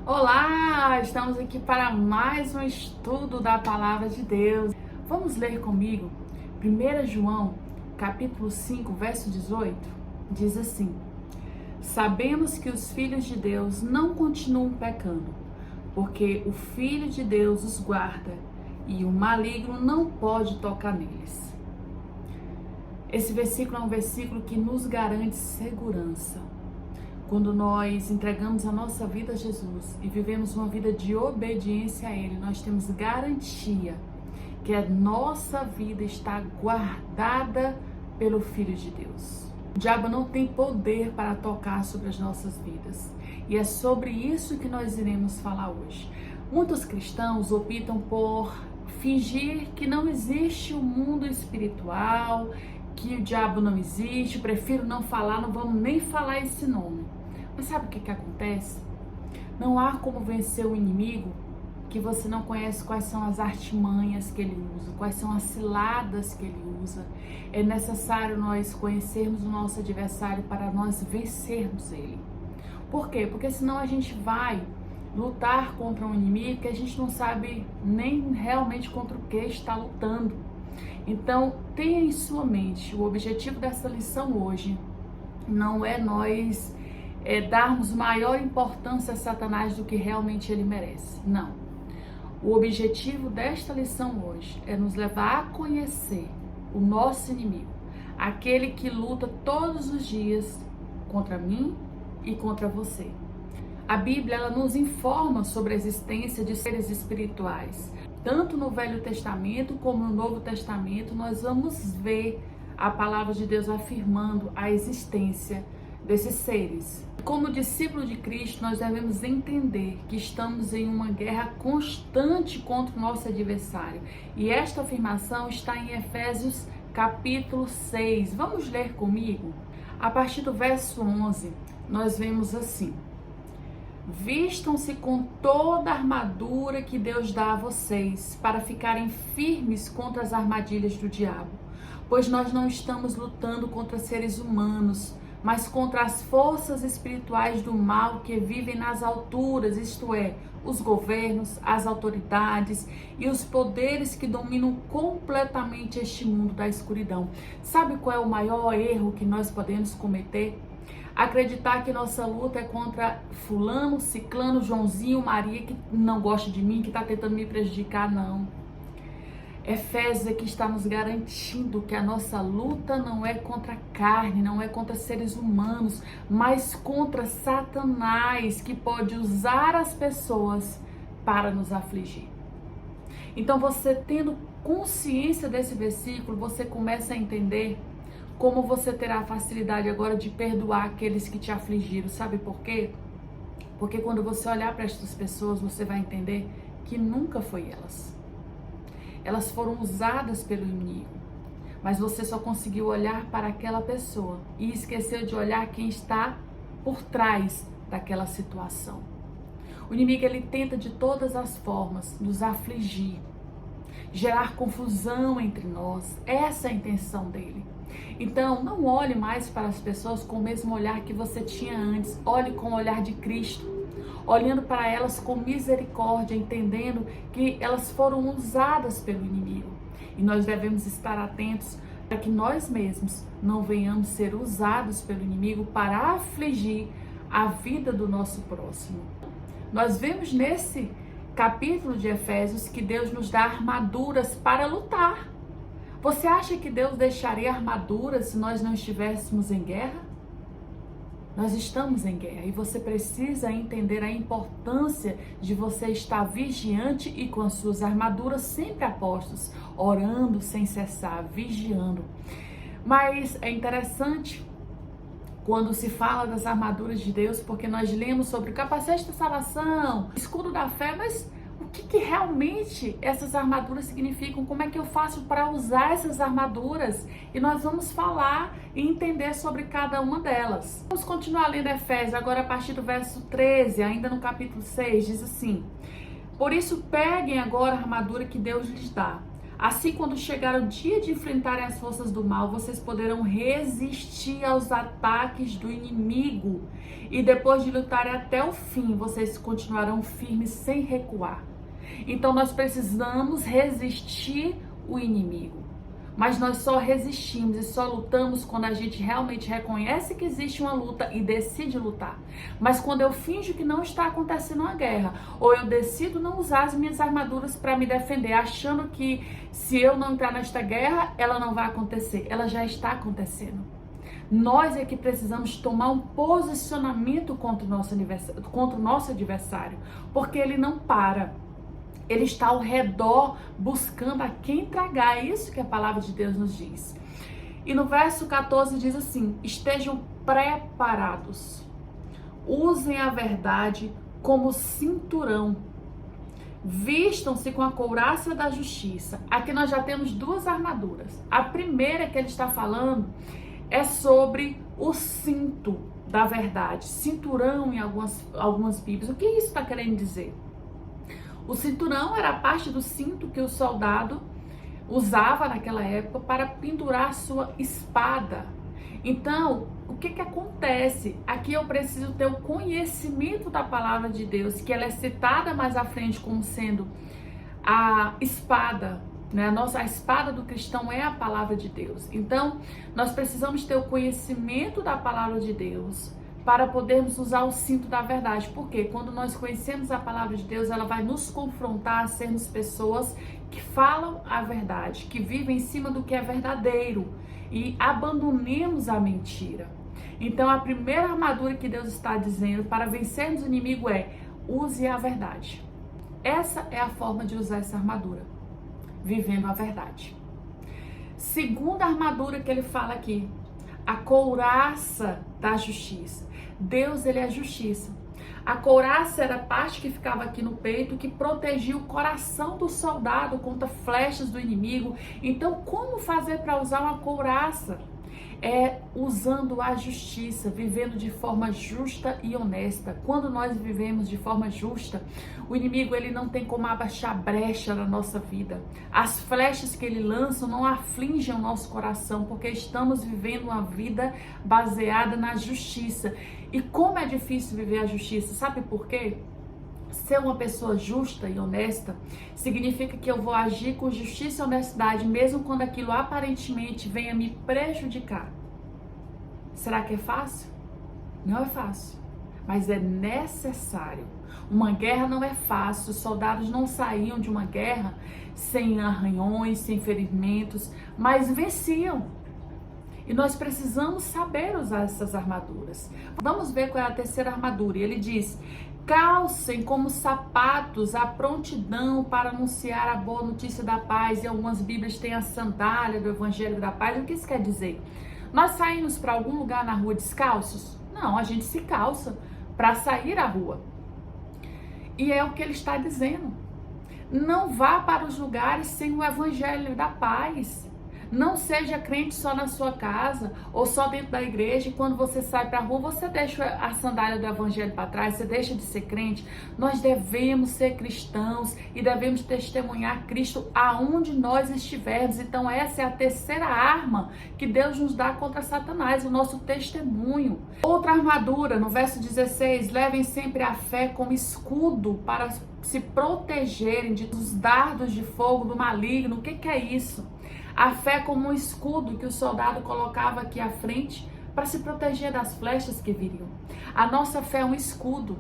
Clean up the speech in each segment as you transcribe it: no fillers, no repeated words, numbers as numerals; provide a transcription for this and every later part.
Olá, estamos aqui para mais um estudo da Palavra de Deus. Vamos ler comigo 1 João, capítulo 5, verso 18. Diz assim: Sabemos que os filhos de Deus não continuam pecando, porque o Filho de Deus os guarda e o maligno não pode tocar neles. Esse versículo é um versículo que nos garante segurança. Quando nós entregamos a nossa vida a Jesus e vivemos uma vida de obediência a Ele, nós temos garantia que a nossa vida está guardada pelo Filho de Deus. O diabo não tem poder para tocar sobre as nossas vidas. E é sobre isso que nós iremos falar hoje. Muitos cristãos optam por fingir que não existe o mundo espiritual, que o diabo não existe, prefiro não falar, não vamos nem falar esse nome. Mas sabe o que acontece? Não há como vencer o inimigo que você não conhece quais são as artimanhas que ele usa, quais são as ciladas que ele usa. É necessário nós conhecermos o nosso adversário para nós vencermos ele. Por quê? Porque senão a gente vai lutar contra um inimigo que a gente não sabe nem realmente contra o que está lutando. Então, tenha em sua mente, o objetivo dessa lição hoje não é nós darmos maior importância a Satanás do que realmente ele merece. Não. O objetivo desta lição hoje é nos levar a conhecer o nosso inimigo, aquele que luta todos os dias contra mim e contra você. A Bíblia ela nos informa sobre a existência de seres espirituais. Tanto no Velho Testamento como no Novo Testamento, nós vamos ver a palavra de Deus afirmando a existência desses seres. Como discípulo de Cristo, nós devemos entender que estamos em uma guerra constante contra o nosso adversário. E esta afirmação está em Efésios capítulo 6. Vamos ler comigo? A partir do verso 11, nós vemos assim: Vistam-se com toda a armadura que Deus dá a vocês, para ficarem firmes contra as armadilhas do diabo. Pois nós não estamos lutando contra seres humanos, mas contra as forças espirituais do mal que vivem nas alturas, isto é, os governos, as autoridades e os poderes que dominam completamente este mundo da escuridão. Sabe qual é o maior erro que nós podemos cometer? Acreditar que nossa luta é contra fulano, ciclano, Joãozinho, Maria, que não gosta de mim, que está tentando me prejudicar, não. Efésios aqui está nos garantindo que a nossa luta não é contra a carne, não é contra seres humanos, mas contra Satanás, que pode usar as pessoas para nos afligir. Então, você tendo consciência desse versículo, você começa a entender como você terá a facilidade agora de perdoar aqueles que te afligiram. Sabe por quê? Porque quando você olhar para estas pessoas, você vai entender que nunca foi elas. Elas foram usadas pelo inimigo. Mas você só conseguiu olhar para aquela pessoa e esqueceu de olhar quem está por trás daquela situação. O inimigo, ele tenta de todas as formas nos afligir, gerar confusão entre nós. Essa é a intenção dele. Então, não olhe mais para as pessoas com o mesmo olhar que você tinha antes. Olhe com o olhar de Cristo, olhando para elas com misericórdia, entendendo que elas foram usadas pelo inimigo. E nós devemos estar atentos para que nós mesmos não venhamos ser usados pelo inimigo para afligir a vida do nosso próximo. Nós vemos nesse capítulo de Efésios que Deus nos dá armaduras para lutar. Você acha que Deus deixaria armadura se nós não estivéssemos em guerra? Nós estamos em guerra e você precisa entender a importância de você estar vigiante e com as suas armaduras sempre a postos, orando sem cessar, vigiando. Mas é interessante quando se fala das armaduras de Deus, porque nós lemos sobre o capacete da salvação, escudo da fé, mas o que realmente essas armaduras significam? Como é que eu faço para usar essas armaduras? E nós vamos falar e entender sobre cada uma delas. Vamos continuar lendo Efésios, agora a partir do verso 13, ainda no capítulo 6, diz assim: Por isso peguem agora a armadura que Deus lhes dá. Assim, quando chegar o dia de enfrentarem as forças do mal, vocês poderão resistir aos ataques do inimigo. E depois de lutarem até o fim, vocês continuarão firmes sem recuar. Então, nós precisamos resistir o inimigo. Mas nós só resistimos e só lutamos quando a gente realmente reconhece que existe uma luta e decide lutar. Mas quando eu finjo que não está acontecendo uma guerra, ou eu decido não usar as minhas armaduras para me defender, achando que se eu não entrar nesta guerra, ela não vai acontecer. Ela já está acontecendo. Nós é que precisamos tomar um posicionamento contra o nosso adversário, porque ele não para. Ele está ao redor buscando a quem tragar. É isso que a palavra de Deus nos diz. E no verso 14 diz assim: estejam preparados. Usem a verdade como cinturão. Vistam-se com a couraça da justiça. Aqui nós já temos duas armaduras. A primeira que ele está falando é sobre o cinto da verdade. Cinturão em algumas Bíblias. O que isso está querendo dizer? O cinturão era a parte do cinto que o soldado usava naquela época para pendurar sua espada. Então, o que acontece? Aqui eu preciso ter o conhecimento da palavra de Deus, que ela é citada mais à frente como sendo a espada, né? A espada do cristão é a palavra de Deus. Então, nós precisamos ter o conhecimento da palavra de Deus para podermos usar o cinto da verdade. Porque quando nós conhecemos a palavra de Deus, ela vai nos confrontar a sermos pessoas que falam a verdade, que vivem em cima do que é verdadeiro e abandonemos a mentira. Então, a primeira armadura que Deus está dizendo para vencermos o inimigo é: use a verdade. Essa é a forma de usar essa armadura, vivendo a verdade. Segunda armadura que ele fala aqui, a couraça da justiça. Deus, ele é a justiça. A couraça era a parte que ficava aqui no peito, que protegia o coração do soldado contra flechas do inimigo. Então, como fazer para usar uma couraça? É usando a justiça, vivendo de forma justa e honesta. Quando nós vivemos de forma justa, o inimigo ele não tem como abaixar brecha na nossa vida. As flechas que ele lança não afligem o nosso coração, porque estamos vivendo uma vida baseada na justiça. E como é difícil viver a justiça, sabe por quê? Ser uma pessoa justa e honesta significa que eu vou agir com justiça e honestidade, mesmo quando aquilo aparentemente venha me prejudicar. Será que é fácil? Não é fácil, mas é necessário. Uma guerra não é fácil, os soldados não saíam de uma guerra sem arranhões, sem ferimentos, mas venciam. E nós precisamos saber usar essas armaduras. Vamos ver qual é a terceira armadura. E ele diz: calcem como sapatos a prontidão para anunciar a boa notícia da paz. E algumas Bíblias têm a sandália do Evangelho da Paz. O que isso quer dizer? Nós saímos para algum lugar na rua descalços? Não, a gente se calça para sair à rua. E é o que ele está dizendo. Não vá para os lugares sem o Evangelho da Paz. Não seja crente só na sua casa ou só dentro da igreja, e quando você sai para a rua, você deixa a sandália do evangelho para trás, você deixa de ser crente. Nós devemos ser cristãos e devemos testemunhar Cristo aonde nós estivermos. Então essa é a terceira arma que Deus nos dá contra Satanás, o nosso testemunho. Outra armadura, no verso 16, levem sempre a fé como escudo para se protegerem dos dardos de fogo do maligno. O que é isso? A fé como um escudo que o soldado colocava aqui à frente para se proteger das flechas que viriam. A nossa fé é um escudo.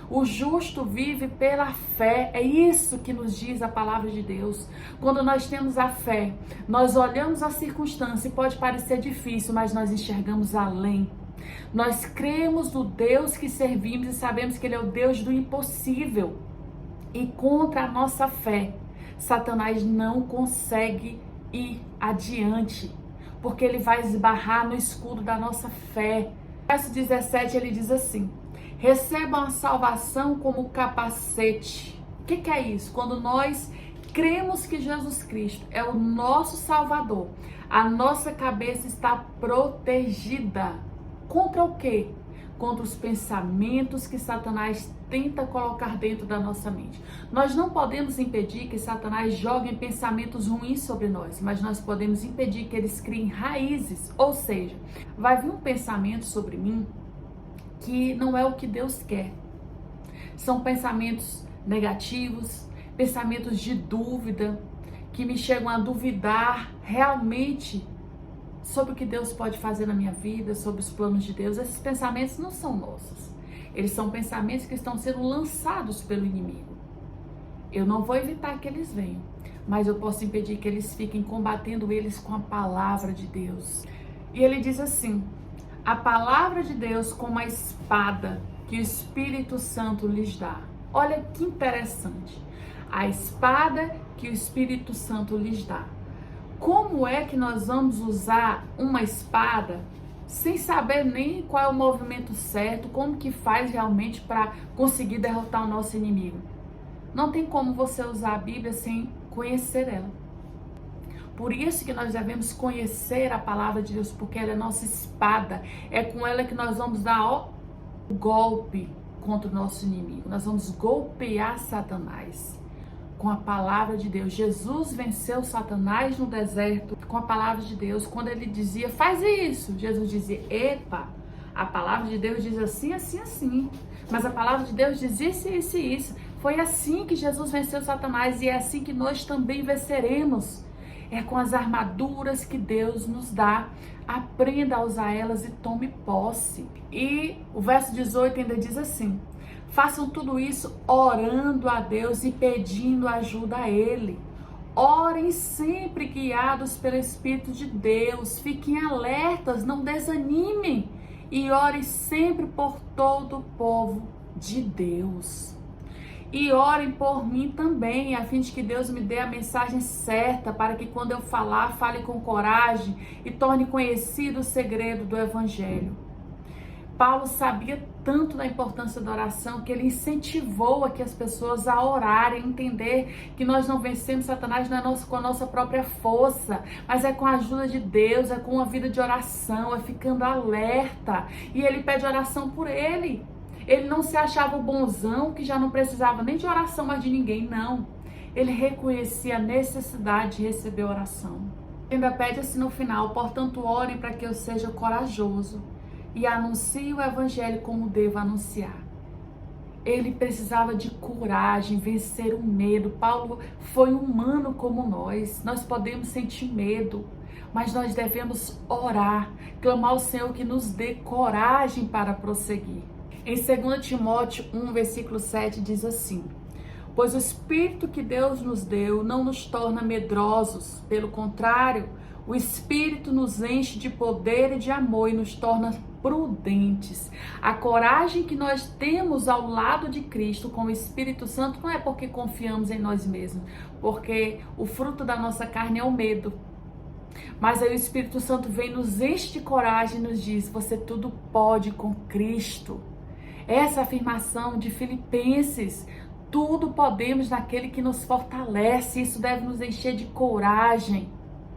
O justo vive pela fé. É isso que nos diz a palavra de Deus. Quando nós temos a fé, nós olhamos a circunstância e pode parecer difícil, mas nós enxergamos além. Nós cremos no Deus que servimos e sabemos que Ele é o Deus do impossível. E contra a nossa fé, Satanás não consegue ir adiante, porque ele vai esbarrar no escudo da nossa fé. Verso 17, ele diz assim: recebam a salvação como capacete. O que é isso? Quando nós cremos que Jesus Cristo é o nosso Salvador, a nossa cabeça está protegida. Contra o quê? contra os pensamentos que Satanás tenta colocar dentro da nossa mente. Nós não podemos impedir que Satanás jogue pensamentos ruins sobre nós, mas nós podemos impedir que eles criem raízes, ou seja, vai vir um pensamento sobre mim que não é o que Deus quer. São pensamentos negativos, pensamentos de dúvida, que me chegam a duvidar realmente sobre o que Deus pode fazer na minha vida, sobre os planos de Deus. Esses pensamentos não são nossos. Eles são pensamentos que estão sendo lançados pelo inimigo. Eu não vou evitar que eles venham, mas eu posso impedir que eles fiquem combatendo eles com a palavra de Deus. E ele diz assim: a palavra de Deus como a espada que o Espírito Santo lhes dá. Olha que interessante. A espada que o Espírito Santo lhes dá. Como é que nós vamos usar uma espada sem saber nem qual é o movimento certo, como que faz realmente para conseguir derrotar o nosso inimigo? Não tem como você usar a Bíblia sem conhecer ela. Por isso que nós devemos conhecer a palavra de Deus, porque ela é nossa espada. É com ela que nós vamos dar o golpe contra o nosso inimigo. Nós vamos golpear Satanás com a palavra de Deus. Jesus venceu Satanás no deserto com a palavra de Deus. Quando ele dizia, faz isso, Jesus dizia, epa, a palavra de Deus diz assim, assim, assim. Mas a palavra de Deus diz isso, isso e isso. Foi assim que Jesus venceu Satanás e é assim que nós também venceremos. É com as armaduras que Deus nos dá. Aprenda a usar elas e tome posse. E o verso 18 ainda diz assim: façam tudo isso orando a Deus e pedindo ajuda a Ele. Orem sempre guiados pelo Espírito de Deus. Fiquem alertas, não desanimem. E orem sempre por todo o povo de Deus. E orem por mim também, a fim de que Deus me dê a mensagem certa, para que quando eu falar, fale com coragem e torne conhecido o segredo do Evangelho. Paulo sabia tanto da importância da oração que ele incentivou aqui as pessoas a orarem, entender que nós não vencemos Satanás não é com a nossa própria força, mas é com a ajuda de Deus, é com uma vida de oração, é ficando alerta. E ele pede oração por ele. Ele não se achava o bonzão que já não precisava nem de oração mais de ninguém, não. Ele reconhecia a necessidade de receber oração. Ainda pede assim no final: portanto, orem para que eu seja corajoso e anuncie o Evangelho como devo anunciar. Ele precisava de coragem, vencer o medo. Paulo foi humano como nós. Nós podemos sentir medo, mas nós devemos orar, clamar ao Senhor que nos dê coragem para prosseguir. Em 2 Timóteo 1, versículo 7 diz assim: pois o Espírito que Deus nos deu não nos torna medrosos, pelo contrário, o Espírito nos enche de poder e de amor e nos torna prudentes. A coragem que nós temos ao lado de Cristo com o Espírito Santo não é porque confiamos em nós mesmos, porque o fruto da nossa carne é o medo. Mas aí o Espírito Santo vem, nos enche de coragem e nos diz: você tudo pode com Cristo. Essa afirmação de Filipenses: tudo podemos naquele que nos fortalece. Isso deve nos encher de coragem.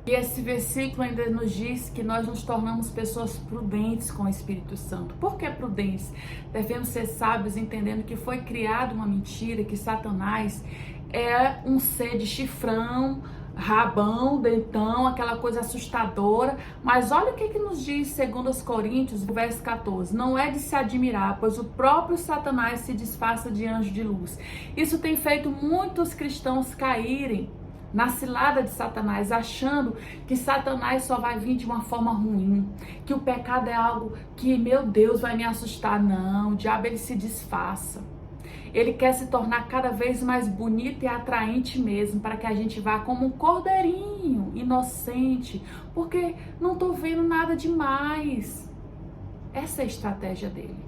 E esse versículo ainda nos diz que nós nos tornamos pessoas prudentes com o Espírito Santo. Por que prudentes? Devemos ser sábios, entendendo que foi criada uma mentira, que Satanás é um ser de chifrão, rabão, dentão, aquela coisa assustadora. Mas olha o que nos diz 2 Coríntios, verso 14. Não é de se admirar, pois o próprio Satanás se disfarça de anjo de luz. Isso tem feito muitos cristãos caírem na cilada de Satanás, achando que Satanás só vai vir de uma forma ruim, que o pecado é algo que, meu Deus, vai me assustar. Não, o diabo ele se disfarça. Ele quer se tornar cada vez mais bonito e atraente mesmo, para que a gente vá como um cordeirinho, inocente, porque não estou vendo nada demais. Essa é a estratégia dele.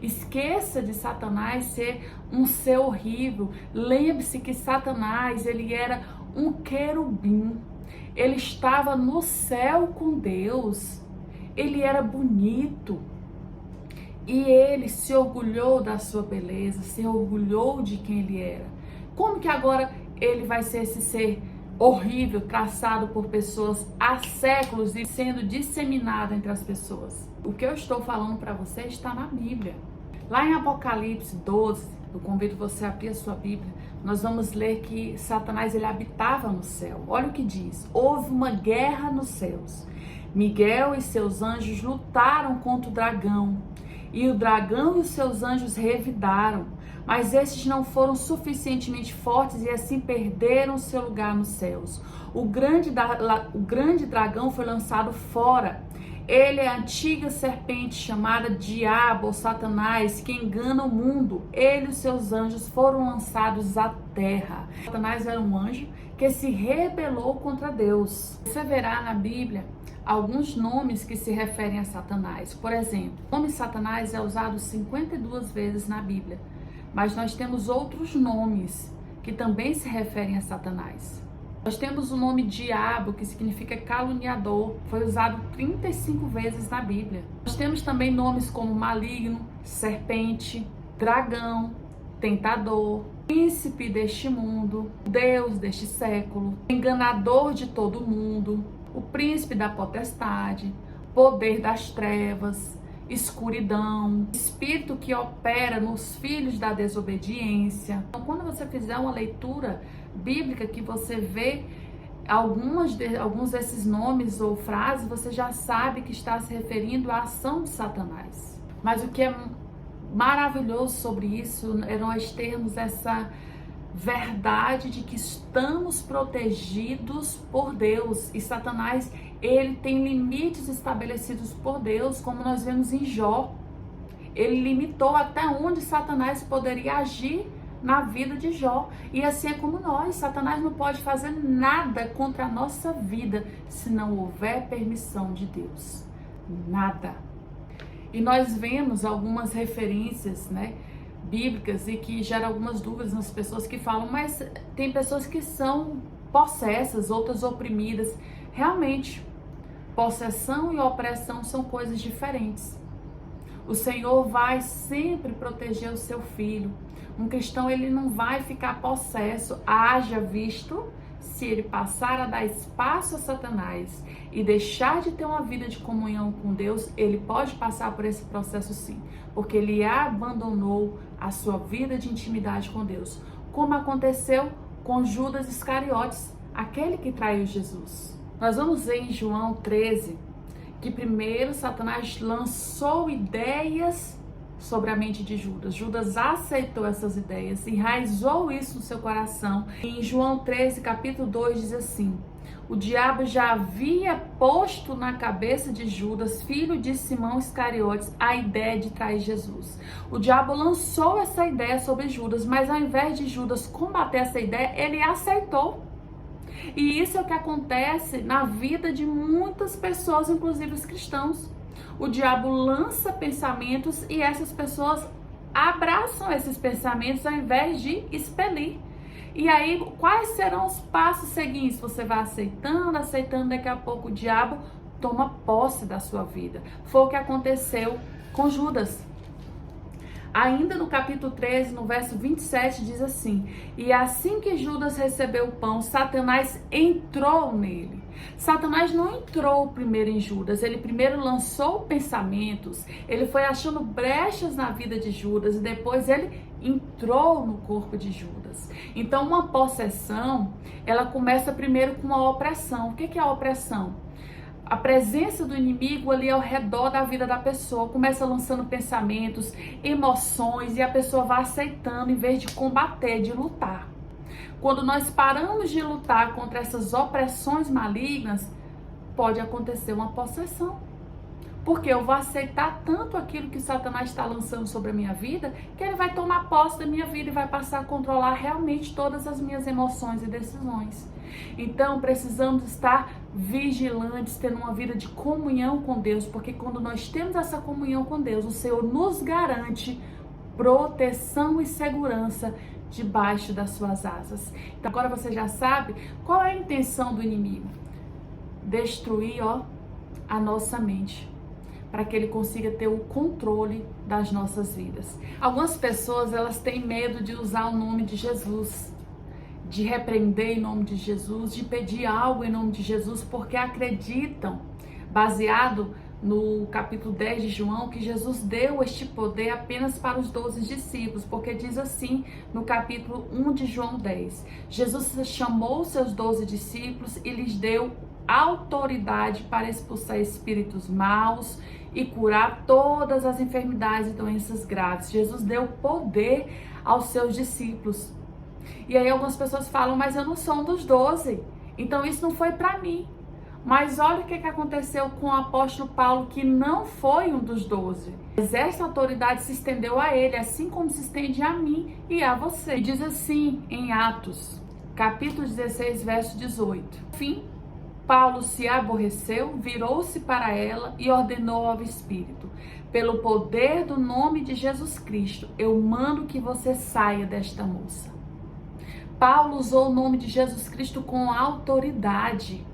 Esqueça de Satanás ser um ser horrível. Lembre-se que Satanás, ele era um querubim. Ele estava no céu com Deus. Ele era bonito. E ele se orgulhou da sua beleza, se orgulhou de quem ele era. Como que agora ele vai ser esse ser horrível traçado por pessoas há séculos e sendo disseminado entre as pessoas. O que eu estou falando para você está na Bíblia. Lá em Apocalipse 12, eu convido você a abrir a sua Bíblia, nós vamos ler que Satanás ele habitava no céu. Olha o que diz: houve uma guerra nos céus. Miguel e seus anjos lutaram contra o dragão, e o dragão e os seus anjos revidaram, mas esses não foram suficientemente fortes e assim perderam seu lugar nos céus. O grande dragão foi lançado fora. Ele é a antiga serpente chamada Diabo ou Satanás, que engana o mundo. Ele e os seus anjos foram lançados à terra. Satanás era um anjo que se rebelou contra Deus. Você verá na Bíblia alguns nomes que se referem a Satanás. Por exemplo, o nome Satanás é usado 52 vezes na Bíblia, mas nós temos outros nomes que também se referem a Satanás. Nós temos o nome Diabo, que significa caluniador, foi usado 35 vezes na Bíblia. Nós temos também nomes como maligno, serpente, dragão, tentador, príncipe deste mundo, Deus deste século, enganador de todo mundo, o príncipe da potestade, poder das trevas, escuridão, espírito que opera nos filhos da desobediência. Então, quando você fizer uma leitura bíblica que você vê alguns desses nomes ou frases, você já sabe que está se referindo à ação de Satanás. Mas o que é maravilhoso sobre isso é nós termos essa verdade de que estamos protegidos por Deus, e Satanás ele tem limites estabelecidos por Deus, como nós vemos em Jó. Ele limitou até onde Satanás poderia agir na vida de Jó. E assim é como nós. Satanás não pode fazer nada contra a nossa vida se não houver permissão de Deus. Nada. E nós vemos algumas referências, bíblicas, e que geram algumas dúvidas nas pessoas que falam, mas tem pessoas que são possessas, outras oprimidas. Realmente, possessão e opressão são coisas diferentes. O Senhor vai sempre proteger o seu filho. Um cristão, ele não vai ficar possesso, haja visto se ele passar a dar espaço a Satanás e deixar de ter uma vida de comunhão com Deus. Ele pode passar por esse processo sim, porque ele abandonou a sua vida de intimidade com Deus, como aconteceu com Judas Iscariotes, aquele que traiu Jesus. Nós vamos ver em João 13 que primeiro Satanás lançou ideias sobre a mente de Judas. Judas aceitou essas ideias, enraizou isso no seu coração. Em João 13, capítulo 2, diz assim: o diabo já havia posto na cabeça de Judas, filho de Simão Iscariotes, a ideia de trair Jesus. O diabo lançou essa ideia sobre Judas, mas ao invés de Judas combater essa ideia, ele aceitou. E isso é o que acontece na vida de muitas pessoas, inclusive os cristãos. O diabo lança pensamentos e essas pessoas abraçam esses pensamentos ao invés de expelir. E aí, quais serão os passos seguintes? Você vai aceitando, daqui a pouco o diabo toma posse da sua vida. Foi o que aconteceu com Judas. Ainda no capítulo 13, no verso 27, diz assim: e assim que Judas recebeu o pão, Satanás entrou nele. Satanás não entrou primeiro em Judas, ele primeiro lançou pensamentos, ele foi achando brechas na vida de Judas e depois ele entrou no corpo de Judas. Então, uma possessão, ela começa primeiro com uma opressão. O que é a opressão? A presença do inimigo ali ao redor da vida da pessoa, começa lançando pensamentos, emoções, e a pessoa vai aceitando em vez de combater, de lutar. Quando nós paramos de lutar contra essas opressões malignas, pode acontecer uma possessão. Porque eu vou aceitar tanto aquilo que Satanás está lançando sobre a minha vida, que ele vai tomar posse da minha vida e vai passar a controlar realmente todas as minhas emoções e decisões. Então, precisamos estar vigilantes, tendo uma vida de comunhão com Deus, porque quando nós temos essa comunhão com Deus, o Senhor nos garante proteção e segurança debaixo das suas asas. Então, agora você já sabe qual é a intenção do inimigo: destruir, a nossa mente, para que ele consiga ter o controle das nossas vidas. Algumas pessoas, elas têm medo de usar o nome de Jesus. de repreender em nome de Jesus, de pedir algo em nome de Jesus, porque acreditam, baseado no capítulo 10 de João, que Jesus deu este poder apenas para os 12 discípulos, porque diz assim no capítulo 1 de João 10, Jesus chamou seus 12 discípulos e lhes deu autoridade para expulsar espíritos maus e curar todas as enfermidades e doenças graves. Jesus deu poder aos seus discípulos. E aí algumas pessoas falam, mas eu não sou um dos 12, então isso não foi para mim. Mas olha o que aconteceu com o apóstolo Paulo, que não foi um dos 12. Mas esta autoridade se estendeu a ele, assim como se estende a mim e a você. E diz assim em Atos, capítulo 16, verso 18. Enfim, Paulo se aborreceu, virou-se para ela e ordenou ao Espírito: pelo poder do nome de Jesus Cristo, eu mando que você saia desta moça. Paulo usou o nome de Jesus Cristo com autoridade.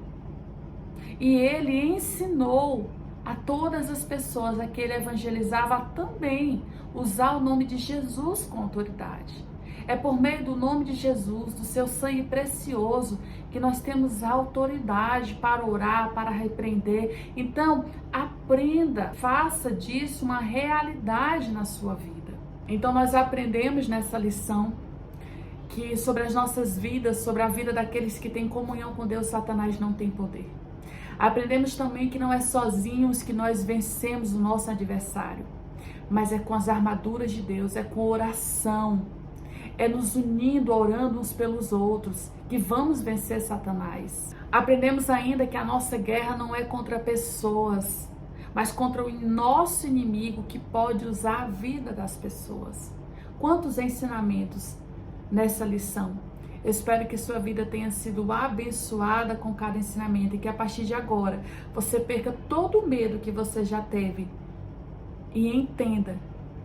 E ele ensinou a todas as pessoas a que ele evangelizava a também usar o nome de Jesus com autoridade. É por meio do nome de Jesus, do seu sangue precioso, que nós temos autoridade para orar, para repreender. Então, aprenda, faça disso uma realidade na sua vida. Então, nós aprendemos nessa lição que sobre as nossas vidas, sobre a vida daqueles que têm comunhão com Deus, Satanás não tem poder. Aprendemos também que não é sozinhos que nós vencemos o nosso adversário, mas é com as armaduras de Deus, é com oração, é nos unindo, orando uns pelos outros, que vamos vencer Satanás. Aprendemos ainda que a nossa guerra não é contra pessoas, mas contra o nosso inimigo, que pode usar a vida das pessoas. Quantos ensinamentos nessa lição! Eu espero que sua vida tenha sido abençoada com cada ensinamento e que a partir de agora você perca todo o medo que você já teve e entenda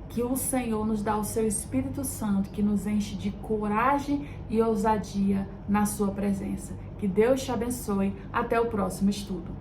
que o Senhor nos dá o seu Espírito Santo, que nos enche de coragem e ousadia na sua presença. Que Deus te abençoe. Até o próximo estudo.